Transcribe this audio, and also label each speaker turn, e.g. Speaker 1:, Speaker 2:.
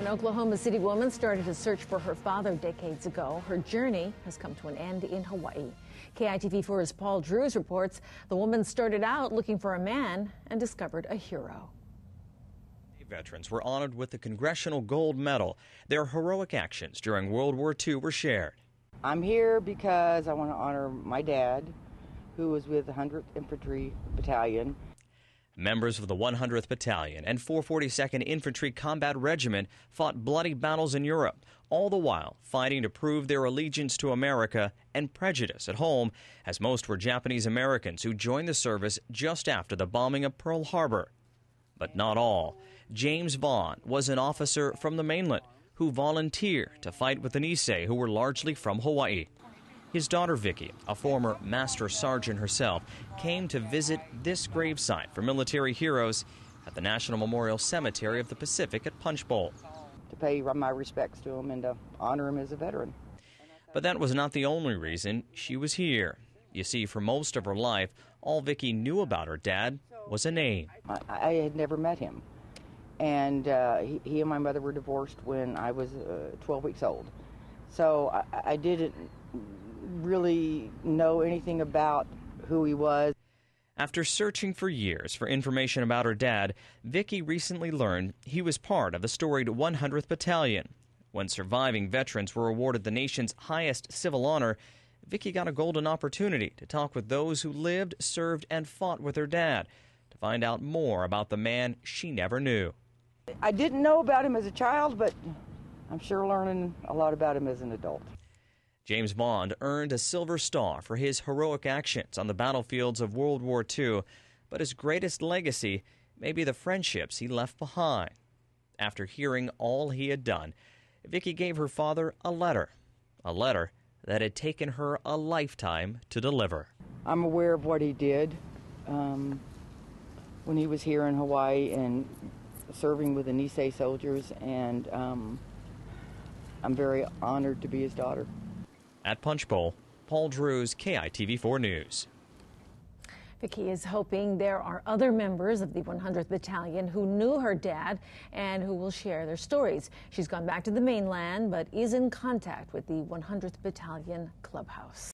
Speaker 1: An Oklahoma City woman started to search for her father decades ago. Her journey has come to an end in Hawaii. KITV4's Paul Drews reports the woman started out looking for a man and discovered a hero.
Speaker 2: Veterans were honored with the Congressional Gold Medal. Their heroic actions during World War II were shared.
Speaker 3: I'm here because I want to honor my dad, who was with the 100th Infantry Battalion.
Speaker 2: Members of the 100th Battalion and 442nd Infantry Combat Regiment fought bloody battles in Europe, all the while fighting to prove their allegiance to America and prejudice at home, as most were Japanese Americans who joined the service just after the bombing of Pearl Harbor. But not all. James Vaughn was an officer from the mainland who volunteered to fight with the Nisei, who were largely from Hawaii. His daughter Vicky, a former master sergeant herself, came to visit this gravesite for military heroes at the National Memorial Cemetery of the Pacific at Punch Bowl.
Speaker 3: To pay my respects to him and to honor him as a veteran.
Speaker 2: But that was not the only reason she was here. You see, for most of her life, all Vicky knew about her dad was a name.
Speaker 3: I had never met him. And he and my mother were divorced when I was 12 weeks old. So I didn't really know anything about who he was.
Speaker 2: After searching for years for information about her dad, Vicky recently learned he was part of the storied 100th Battalion. When surviving veterans were awarded the nation's highest civil honor, Vicky got a golden opportunity to talk with those who lived, served, and fought with her dad to find out more about the man she never knew.
Speaker 3: I didn't know about him as a child, but I'm sure learning a lot about him as an adult.
Speaker 2: James Vaughn earned a Silver Star for his heroic actions on the battlefields of World War II, but his greatest legacy may be the friendships he left behind. After hearing all he had done, Vicky gave her father a letter that had taken her a lifetime to deliver.
Speaker 3: I'm aware of what he did when he was here in Hawaii and serving with the Nisei soldiers, and I'm very honored to be his daughter.
Speaker 2: At Punch Bowl, Paul Drews, KITV4 News.
Speaker 1: Vicky is hoping there are other members of the 100th Battalion who knew her dad and who will share their stories. She's gone back to the mainland but is in contact with the 100th Battalion clubhouse.